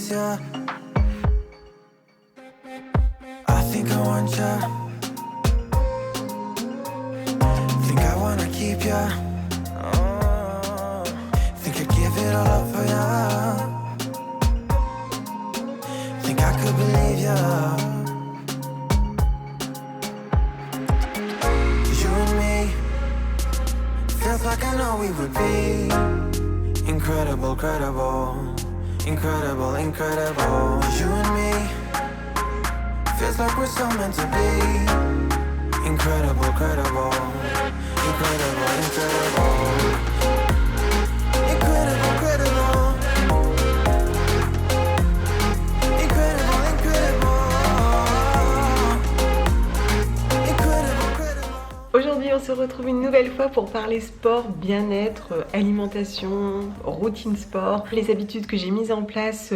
miss ya. I think I want ya. Think I wanna keep ya. Oh, think I'd give it all up for ya. Think I could believe ya. You and me, feels like I know we would be incredible, credible, incredible, incredible. You and me, feels like we're so meant to be incredible, credible, incredible, incredible, incredible, credible, incredible, incredible, incredible, credible. Aujourd'hui, on se retrouve une nouvelle fois pour parler sport, bien-être, alimentation, routine sport, les habitudes que j'ai mises en place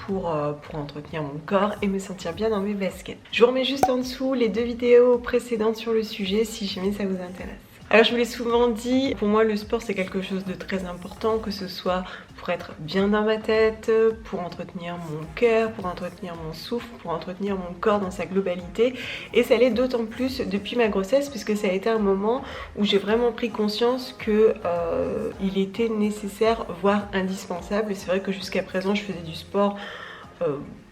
pour entretenir mon corps et me sentir bien dans mes baskets. Je vous remets juste en dessous les 2 vidéos précédentes sur le sujet si jamais ça vous intéresse. Alors je vous l'ai souvent dit, pour moi le sport c'est quelque chose de très important, que ce soit pour être bien dans ma tête, pour entretenir mon cœur, pour entretenir mon souffle, pour entretenir mon corps dans sa globalité. Et ça l'est d'autant plus depuis ma grossesse, puisque ça a été un moment où j'ai vraiment pris conscience que il était nécessaire, voire indispensable. Et c'est vrai que jusqu'à présent je faisais du sport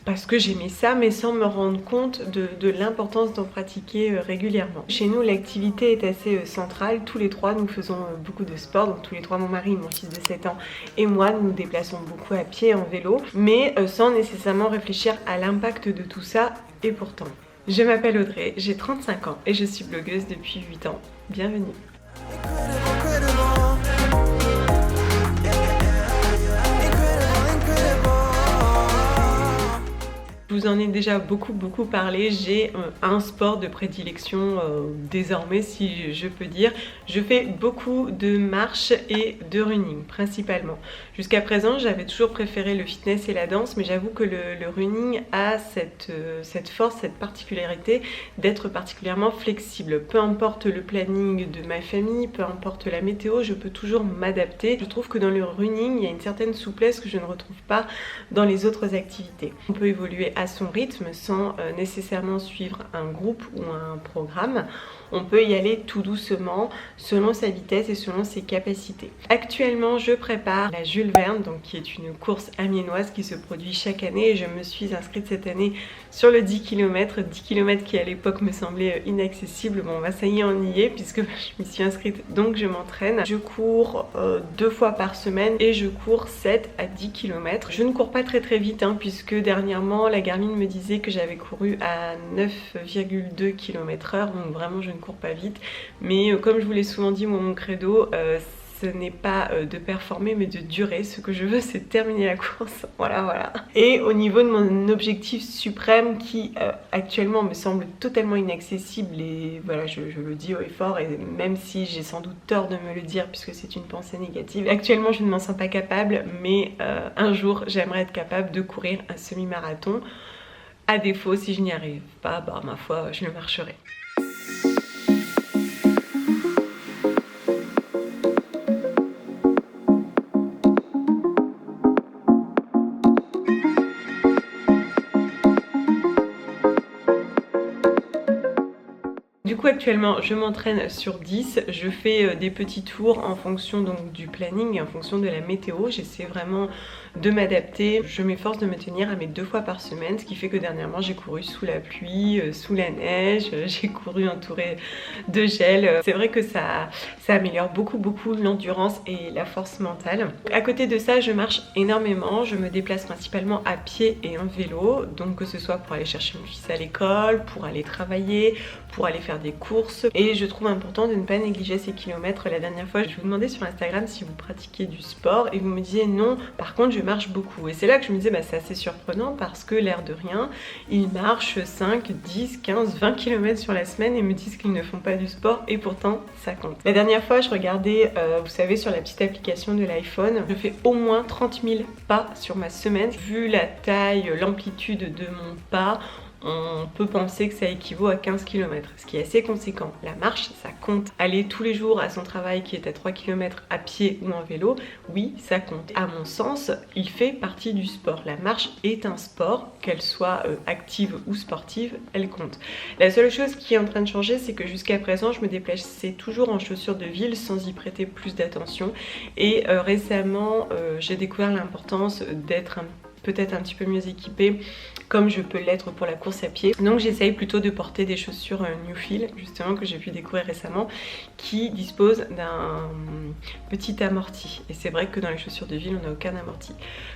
parce que j'aimais ça, mais sans me rendre compte de l'importance d'en pratiquer régulièrement. Chez nous, l'activité est assez centrale. Tous les trois, nous faisons beaucoup de sport. Donc tous les trois, mon mari, mon fils de 7 ans et moi, nous nous déplaçons beaucoup à pied, en vélo, mais sans nécessairement réfléchir à l'impact de tout ça. Et pourtant, je m'appelle Audrey, j'ai 35 ans et je suis blogueuse depuis 8 ans. Bienvenue. Je vous en ai déjà beaucoup parlé, j'ai un sport de prédilection désormais si je peux dire. Je fais beaucoup de marche et de running principalement. Jusqu'à présent j'avais toujours préféré le fitness et la danse, mais j'avoue que le running a cette force, cette particularité d'être particulièrement flexible. Peu importe le planning de ma famille, peu importe la météo, je peux toujours m'adapter. Je trouve que dans le running il y a une certaine souplesse que je ne retrouve pas dans les autres activités. On peut évoluer à son rythme sans nécessairement suivre un groupe ou un programme. On peut y aller tout doucement selon sa vitesse et selon ses capacités. Actuellement, je prépare la Jules Verne, donc qui est une course amiénoise qui se produit chaque année, et je me suis inscrite cette année sur le 10 km, 10 km qui à l'époque me semblait inaccessible. Bon, bah ça y est, on y est puisque je m'y suis inscrite, donc je m'entraîne. Je cours 2 fois par semaine et je cours 7 à 10 km. Je ne cours pas très vite puisque dernièrement la Garmin me disait que j'avais couru à 9,2 km/h, donc vraiment je ne cours pas vite, mais comme je vous l'ai souvent dit, moi mon credo ce n'est pas de performer mais de durer. Ce que je veux c'est terminer la course, voilà. Et au niveau de mon objectif suprême qui actuellement me semble totalement inaccessible, et voilà, je le dis haut et fort, et même si j'ai sans doute tort de me le dire puisque c'est une pensée négative, actuellement je ne m'en sens pas capable, mais un jour j'aimerais être capable de courir un semi-marathon. À défaut, si je n'y arrive pas, bah ma foi je le marcherai. Du coup actuellement je m'entraîne sur 10, je fais des petits tours en fonction donc du planning et en fonction de la météo. J'essaie vraiment de m'adapter, je m'efforce de me tenir à mes 2 fois par semaine, ce qui fait que dernièrement j'ai couru sous la pluie, sous la neige, j'ai couru entourée de gel. C'est vrai que ça améliore beaucoup l'endurance et la force mentale. À côté de ça, je marche énormément, je me déplace principalement à pied et en vélo, donc que ce soit pour aller chercher mon fils à l'école, pour aller travailler, pour aller faire des courses, et je trouve important de ne pas négliger ces kilomètres. La dernière fois je vous demandais sur Instagram si vous pratiquiez du sport et vous me disiez non, par contre je marche beaucoup, et c'est là que je me disais bah c'est assez surprenant parce que l'air de rien ils marchent 5, 10, 15, 20 km sur la semaine et me disent qu'ils ne font pas du sport, et pourtant ça compte. La dernière fois je regardais vous savez sur la petite application de l'iPhone, je fais au moins 30 000 pas sur ma semaine. Vu la taille, l'amplitude de mon pas, on peut penser que ça équivaut à 15 km, ce qui est assez conséquent. La marche, ça compte. Aller tous les jours à son travail qui est à 3 km à pied ou en vélo, oui, ça compte. À mon sens, il fait partie du sport. La marche est un sport, qu'elle soit active ou sportive, elle compte. La seule chose qui est en train de changer, c'est que jusqu'à présent, je me déplaçais toujours en chaussures de ville sans y prêter plus d'attention. Et récemment, j'ai découvert l'importance d'être peut-être un petit peu mieux équipée, comme je peux l'être pour la course à pied. Donc j'essaye plutôt de porter des chaussures Newfeel, justement, que j'ai pu découvrir récemment, qui disposent d'un petit amorti. Et c'est vrai que dans les chaussures de ville, on n'a aucun amorti.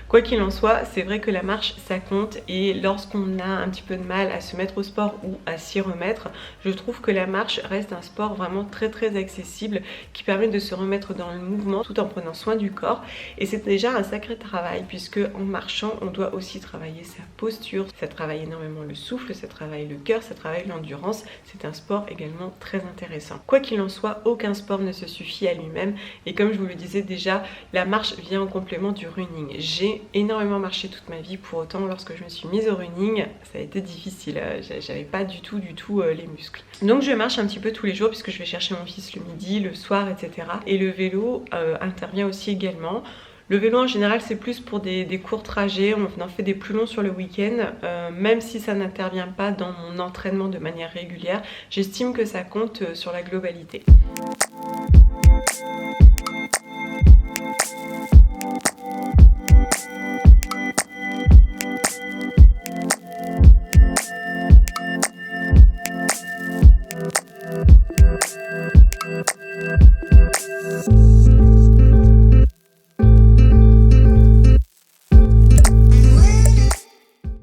Quoi qu'il en soit, c'est vrai que la marche, ça compte. Et lorsqu'on a un petit peu de mal à se mettre au sport ou à s'y remettre, je trouve que la marche reste un sport vraiment très très accessible, qui permet de se remettre dans le mouvement tout en prenant soin du corps. Et c'est déjà un sacré travail, puisque en marchant, on doit aussi travailler sa posture, ça travaille énormément le souffle, ça travaille le cœur, ça travaille l'endurance. C'est un sport également très intéressant. Quoi qu'il en soit, aucun sport ne se suffit à lui-même, et comme je vous le disais déjà, la marche vient en complément du running. J'ai énormément marché toute ma vie, pour autant lorsque je me suis mise au running, ça a été difficile, j'avais pas du tout les muscles. Donc je marche un petit peu tous les jours, puisque je vais chercher mon fils le midi, le soir, etc. Et le vélo intervient aussi également. Le vélo en général c'est plus pour des courts trajets, on en fait des plus longs sur le week-end, même si ça n'intervient pas dans mon entraînement de manière régulière, j'estime que ça compte sur la globalité.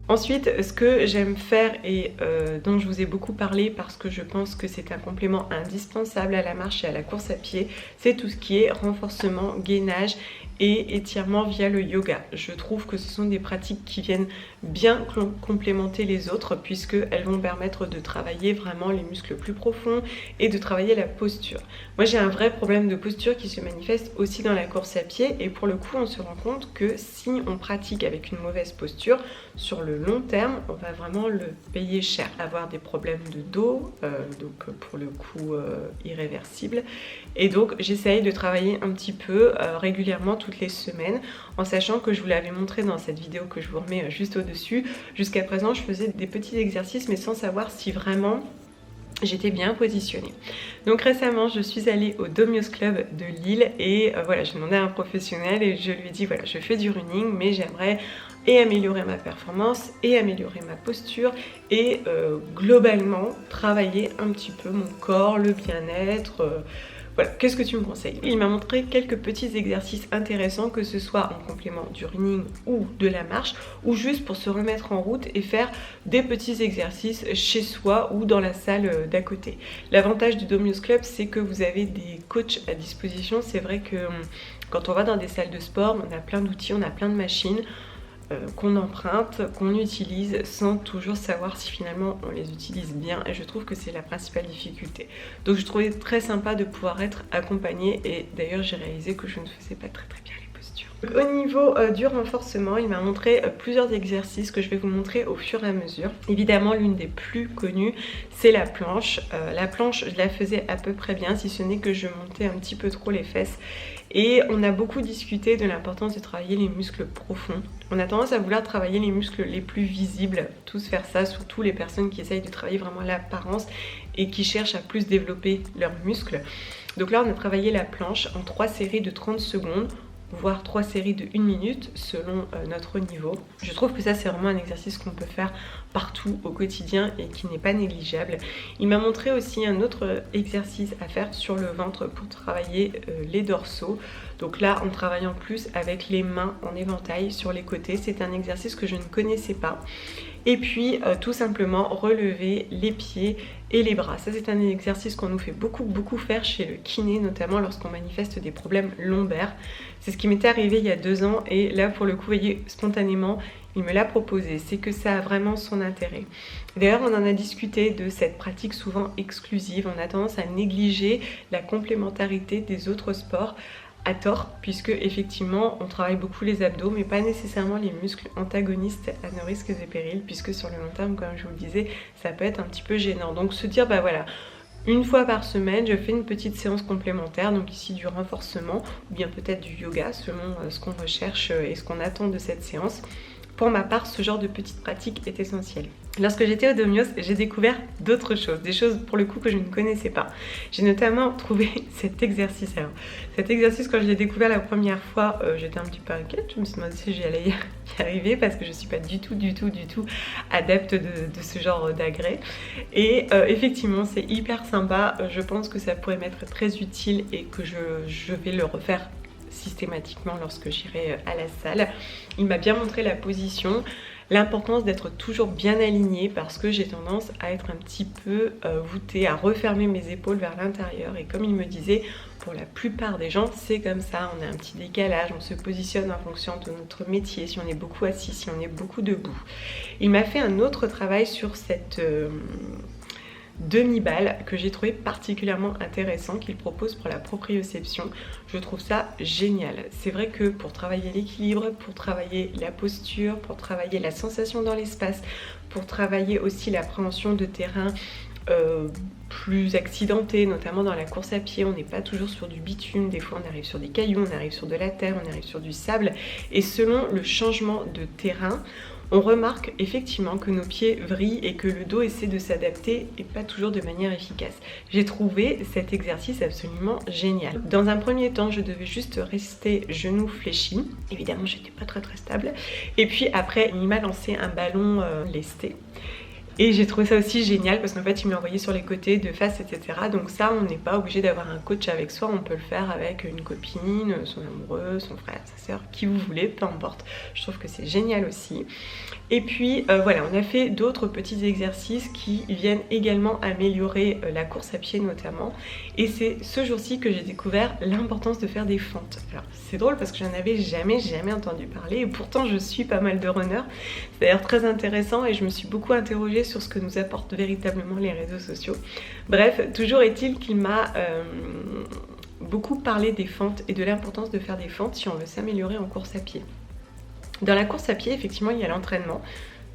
Ensuite, ce que j'aime faire et dont je vous ai beaucoup parlé parce que je pense que c'est un complément indispensable à la marche et à la course à pied, c'est tout ce qui est renforcement, gainage et étirement via le yoga. Je trouve que ce sont des pratiques qui viennent bien complémenter les autres, puisqu'elles vont permettre de travailler vraiment les muscles plus profonds et de travailler la posture. Moi j'ai un vrai problème de posture qui se manifeste aussi dans la course à pied, et pour le coup on se rend compte que si on pratique avec une mauvaise posture, sur le long terme on va vraiment le payer cher. Avoir des problèmes de dos, donc pour le coup irréversibles, et donc j'essaye de travailler un petit peu régulièrement toutes les semaines, en sachant que je vous l'avais montré dans cette vidéo que je vous remets juste au-dessus. Jusqu'à présent je faisais des petits exercices mais sans savoir si vraiment j'étais bien positionnée. Donc récemment je suis allée au Domios Club de Lille et voilà, j'ai demandé à un professionnel et je lui ai dit voilà, je fais du running mais j'aimerais et améliorer ma performance et améliorer ma posture et globalement travailler un petit peu mon corps, le bien-être. Voilà, qu'est-ce que tu me conseilles? Il m'a montré quelques petits exercices intéressants, que ce soit en complément du running ou de la marche, ou juste pour se remettre en route et faire des petits exercices chez soi ou dans la salle d'à côté. L'avantage du Domios Club, c'est que vous avez des coachs à disposition. C'est vrai que quand on va dans des salles de sport, on a plein d'outils, on a plein de machines qu'on emprunte, qu'on utilise sans toujours savoir si finalement on les utilise bien, et je trouve que c'est la principale difficulté. Donc je trouvais très sympa de pouvoir être accompagnée, et d'ailleurs j'ai réalisé que je ne faisais pas très bien les postures. Donc, au niveau du renforcement, il m'a montré plusieurs exercices que je vais vous montrer au fur et à mesure. Évidemment l'une des plus connues c'est la planche. La planche je la faisais à peu près bien, si ce n'est que je montais un petit peu trop les fesses. Et on a beaucoup discuté de l'importance de travailler les muscles profonds. On a tendance à vouloir travailler les muscles les plus visibles, tous faire ça, surtout les personnes qui essayent de travailler vraiment l'apparence et qui cherchent à plus développer leurs muscles. Donc là on a travaillé la planche en 3 séries de 30 secondes, voire 3 séries de 1 minute selon notre niveau. Je trouve que ça c'est vraiment un exercice qu'on peut faire partout au quotidien et qui n'est pas négligeable. Il m'a montré aussi un autre exercice à faire sur le ventre pour travailler les dorsaux. Donc là en travaillant plus avec les mains en éventail sur les côtés, c'est un exercice que je ne connaissais pas. Et puis tout simplement relever les pieds et les bras. Ça c'est un exercice qu'on nous fait beaucoup faire chez le kiné, notamment lorsqu'on manifeste des problèmes lombaires. C'est ce qui m'était arrivé il y a 2 ans, et là pour le coup, vous voyez, spontanément il me l'a proposé. C'est que ça a vraiment son intérêt. D'ailleurs on en a discuté de cette pratique souvent exclusive. On a tendance à négliger la complémentarité des autres sports, à tort, puisque effectivement on travaille beaucoup les abdos mais pas nécessairement les muscles antagonistes à nos risques et périls, puisque sur le long terme, comme je vous le disais, ça peut être un petit peu gênant. Donc se dire bah voilà, une fois par semaine je fais une petite séance complémentaire, donc ici du renforcement ou bien peut-être du yoga selon ce qu'on recherche et ce qu'on attend de cette séance. Pour ma part, ce genre de petite pratique est essentiel. Lorsque j'étais au Domios, j'ai découvert d'autres choses, des choses pour le coup que je ne connaissais pas. J'ai notamment trouvé cet exercice. Alors, cet exercice, quand je l'ai découvert la première fois, j'étais un petit peu inquiète. Je me suis demandé si j'allais y arriver parce que je ne suis pas du tout adepte de ce genre d'agrès. Et effectivement, c'est hyper sympa. Je pense que ça pourrait m'être très utile et que je vais le refaire systématiquement lorsque j'irai à la salle. Il m'a bien montré la position, l'importance d'être toujours bien alignée parce que j'ai tendance à être un petit peu voûtée, à refermer mes épaules vers l'intérieur, et comme il me disait, pour la plupart des gens c'est comme ça, on a un petit décalage, on se positionne en fonction de notre métier, si on est beaucoup assis, si on est beaucoup debout. Il m'a fait un autre travail sur cette demi-balle que j'ai trouvé particulièrement intéressant, qu'il propose pour la proprioception. Je trouve ça génial. C'est vrai que pour travailler l'équilibre, pour travailler la posture, pour travailler la sensation dans l'espace, pour travailler aussi l'appréhension de terrain plus accidenté, notamment dans la course à pied, on n'est pas toujours sur du bitume, des fois on arrive sur des cailloux, on arrive sur de la terre, on arrive sur du sable, et selon le changement de terrain, on remarque effectivement que nos pieds vrillent et que le dos essaie de s'adapter et pas toujours de manière efficace. J'ai trouvé cet exercice absolument génial. Dans un premier temps, je devais juste rester genoux fléchis. Évidemment, j'étais pas très stable. Et puis après, il m'a lancé un ballon lesté. Et j'ai trouvé ça aussi génial parce qu'en fait il me l'a envoyé sur les côtés, de face, etc. Donc ça, on n'est pas obligé d'avoir un coach avec soi, on peut le faire avec une copine, son amoureux, son frère, sa soeur, qui vous voulez, peu importe. Je trouve que c'est génial aussi. Et puis voilà, on a fait d'autres petits exercices qui viennent également améliorer la course à pied notamment. Et c'est ce jour-ci que j'ai découvert l'importance de faire des fentes. Alors c'est drôle parce que j'en avais jamais entendu parler et pourtant je suis pas mal de runners. C'est d'ailleurs très intéressant et je me suis beaucoup interrogée sur ce que nous apportent véritablement les réseaux sociaux. Bref, toujours est-il qu'il m'a beaucoup parlé des fentes et de l'importance de faire des fentes si on veut s'améliorer en course à pied. Dans la course à pied, effectivement, il y a l'entraînement,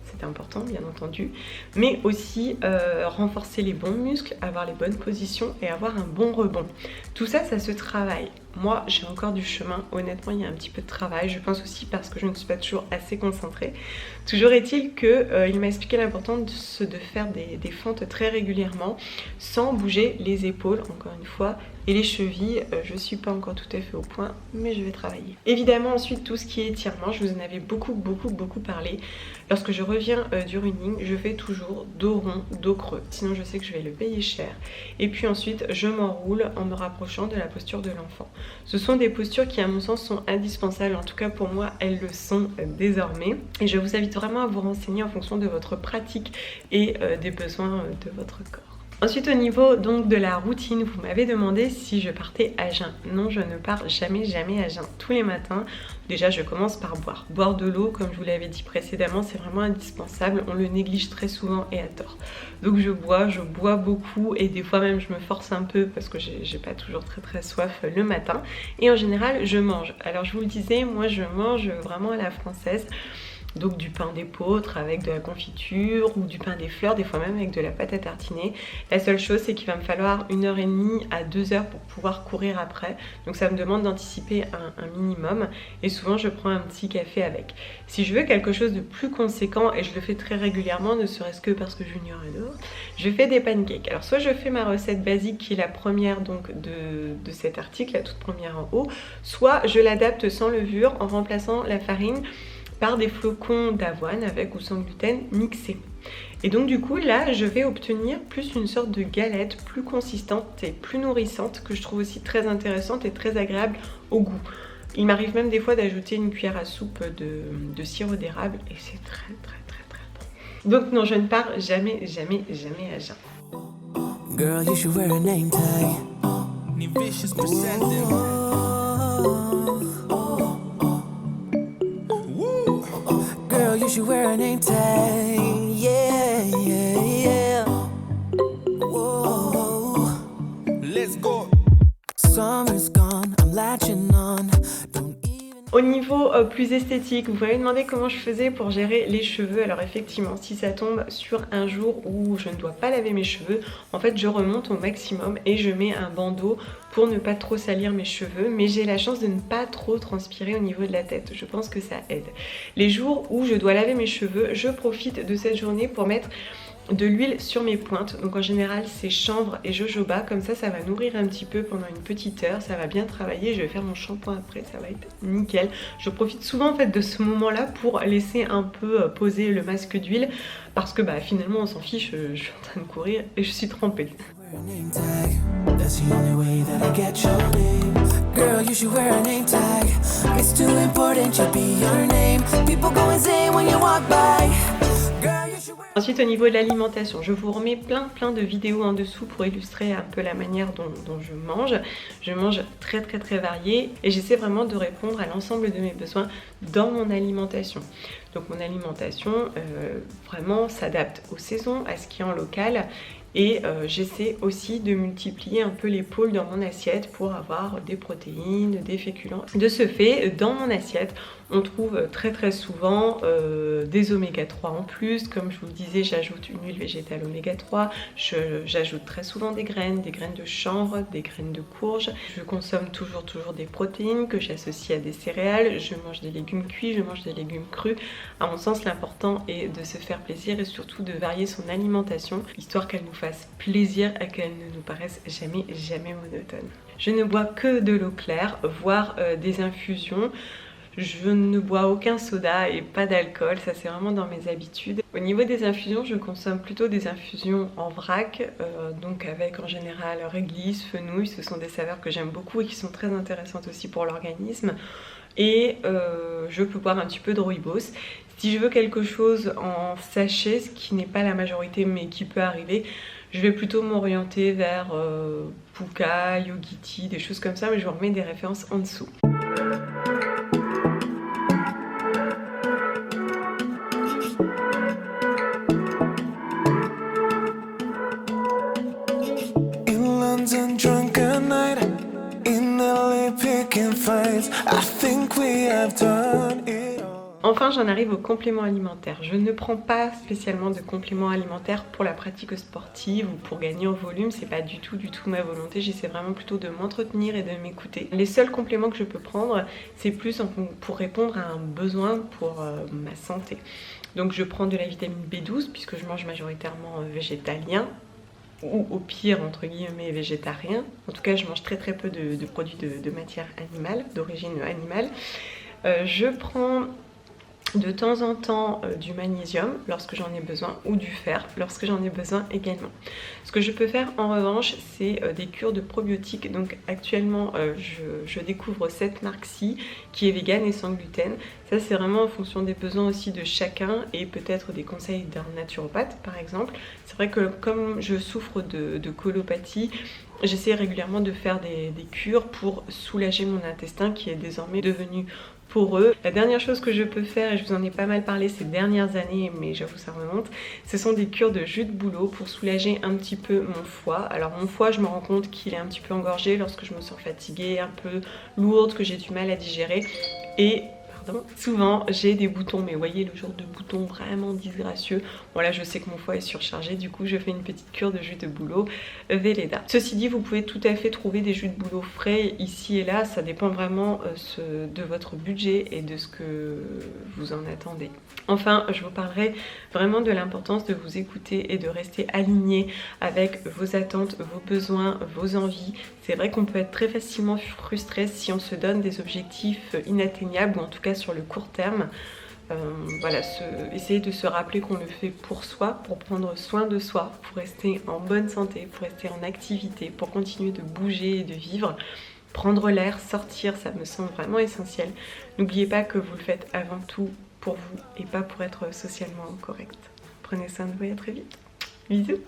c'est important bien entendu, mais aussi renforcer les bons muscles, avoir les bonnes positions et avoir un bon rebond. Tout ça, ça se travaille. Moi, j'ai encore du chemin, honnêtement, il y a un petit peu de travail, je pense aussi parce que je ne suis pas toujours assez concentrée. Toujours est-il qu'il m'a expliqué l'importance de faire des fentes très régulièrement, sans bouger les épaules, encore une fois, et les chevilles. Je ne suis pas encore tout à fait au point, mais je vais travailler. Évidemment, ensuite, tout ce qui est étirement, je vous en avais beaucoup parlé. Lorsque je reviens du running, je fais toujours dos rond, dos creux, sinon je sais que je vais le payer cher. Et puis ensuite, je m'enroule en me rapprochant de la posture de l'enfant. Ce sont des postures qui à mon sens sont indispensables, en tout cas pour moi elles le sont désormais, et je vous invite vraiment à vous renseigner en fonction de votre pratique et des besoins de votre corps. Ensuite, au niveau donc de la routine, vous m'avez demandé si je partais à jeun. Non, je ne pars jamais à jeun. Tous les matins, déjà je commence par boire. Boire de l'eau, comme je vous l'avais dit précédemment, c'est vraiment indispensable. On le néglige très souvent et à tort. Donc je bois beaucoup et des fois même je me force un peu parce que j'ai pas toujours très soif le matin. Et en général, je mange. Alors je vous le disais, moi je mange vraiment à la française. Donc du pain d'épeautre avec de la confiture ou du pain des fleurs, des fois même avec de la pâte à tartiner. La seule chose, c'est qu'il va me falloir 1h30 à 2h pour pouvoir courir après. Donc ça me demande d'anticiper un minimum et souvent je prends un petit café avec. Si je veux quelque chose de plus conséquent, et je le fais très régulièrement, ne serait-ce que parce que Junior est dehors, je fais des pancakes. Alors soit je fais ma recette basique qui est la première donc de cet article, la toute première en haut, soit je l'adapte sans levure en remplaçant la farine par des flocons d'avoine avec ou sans gluten mixés. Et donc du coup là je vais obtenir plus une sorte de galette plus consistante et plus nourrissante, que je trouve aussi très intéressante et très agréable au goût. Il m'arrive même des fois d'ajouter une cuillère à soupe de sirop d'érable et c'est très bon. Donc non, je ne pars jamais à jeun. Girl, you should wear a name tag. Vicious presenting. You should wear a name tag, yeah. Whoa. Let's go. Summer's gone, I'm latching on. Don't even... Au niveau plus esthétique, vous m'avez demandé comment je faisais pour gérer les cheveux. Alors effectivement, si ça tombe sur un jour où je ne dois pas laver mes cheveux, en fait je remonte au maximum et je mets un bandeau pour ne pas trop salir mes cheveux, mais j'ai la chance de ne pas trop transpirer au niveau de la tête. Je pense que ça aide. Les jours où je dois laver mes cheveux, je profite de cette journée pour mettre de l'huile sur mes pointes. Donc en général c'est chanvre et jojoba, comme ça ça va nourrir un petit peu pendant une petite heure, ça va bien travailler, je vais faire mon shampoing après, ça va être nickel. Je profite souvent en fait de ce moment là pour laisser un peu poser le masque d'huile, parce que bah finalement on s'en fiche, je suis en train de courir et je suis trempée. Girl, you should wear a name tag. It's too important, should be your name. People go insane when you walk by. Ensuite au niveau de l'alimentation, je vous remets plein de vidéos en dessous pour illustrer un peu la manière dont je mange. Je mange très varié et j'essaie vraiment de répondre à l'ensemble de mes besoins dans mon alimentation. Donc mon alimentation vraiment s'adapte aux saisons, à ce qui est en local. Et j'essaie aussi de multiplier un peu les pôles dans mon assiette pour avoir des protéines, des féculents. De ce fait, dans mon assiette, on trouve très souvent des oméga 3 en plus. Comme je vous le disais, j'ajoute une huile végétale oméga 3. J'ajoute très souvent des graines de chanvre, des graines de courge. Je consomme toujours des protéines que j'associe à des céréales. Je mange des légumes cuits, je mange des légumes crus. À mon sens, l'important est de se faire plaisir et surtout de varier son alimentation, histoire qu'elle nous fasse plaisir et qu'elle ne nous paraisse jamais monotone. Je ne bois que de l'eau claire, voire des infusions. Je ne bois aucun soda et pas d'alcool, ça c'est vraiment dans mes habitudes. Au niveau des infusions, je consomme plutôt des infusions en vrac, donc avec en général réglisse, fenouil, ce sont des saveurs que j'aime beaucoup et qui sont très intéressantes aussi pour l'organisme. Et je peux boire un petit peu de rooibos. Si je veux quelque chose en sachet, ce qui n'est pas la majorité mais qui peut arriver, je vais plutôt m'orienter vers Pukka, Yogiti, des choses comme ça, mais je vous remets des références en dessous. Enfin, j'en arrive aux compléments alimentaires. Je ne prends pas spécialement de compléments alimentaires pour la pratique sportive ou pour gagner en volume, c'est pas du tout ma volonté. J'essaie vraiment plutôt de m'entretenir et de m'écouter. Les seuls compléments que je peux prendre, c'est plus pour répondre à un besoin pour ma santé. Donc je prends de la vitamine B12 puisque je mange majoritairement végétalien, ou au pire entre guillemets végétarien. En tout cas je mange très peu de produits de matière animale, d'origine animale. Je prends de temps en temps du magnésium lorsque j'en ai besoin, ou du fer lorsque j'en ai besoin également. Ce que je peux faire en revanche, c'est des cures de probiotiques. Donc actuellement je découvre cette marque-ci qui est végane et sans gluten. Ça c'est vraiment en fonction des besoins aussi de chacun et peut-être des conseils d'un naturopathe par exemple. C'est vrai que comme je souffre de colopathie, j'essaie régulièrement de faire des cures pour soulager mon intestin qui est désormais devenu poreux. La dernière chose que je peux faire, et je vous en ai pas mal parlé ces dernières années, mais j'avoue ça remonte, ce sont des cures de jus de bouleau pour soulager un petit peu mon foie. Alors mon foie, je me rends compte qu'il est un petit peu engorgé lorsque je me sens fatiguée, un peu lourde, que j'ai du mal à digérer. Et souvent j'ai des boutons, mais vous voyez le genre de boutons vraiment disgracieux. Voilà, je sais que mon foie est surchargé, du coup je fais une petite cure de jus de bouleau Velleda. Ceci dit, vous pouvez tout à fait trouver des jus de bouleau frais ici et là, ça dépend vraiment de votre budget et de ce que vous en attendez. Enfin, je vous parlerai vraiment de l'importance de vous écouter et de rester aligné avec vos attentes, vos besoins, vos envies. C'est vrai qu'on peut être très facilement frustré si on se donne des objectifs inatteignables, ou en tout cas sur le court terme. Voilà, essayer de se rappeler qu'on le fait pour soi, pour prendre soin de soi, pour rester en bonne santé, pour rester en activité, pour continuer de bouger et de vivre. Prendre l'air, sortir, ça me semble vraiment essentiel. N'oubliez pas que vous le faites avant tout pour vous et pas pour être socialement correct. Prenez soin de vous et à très vite. Bisous.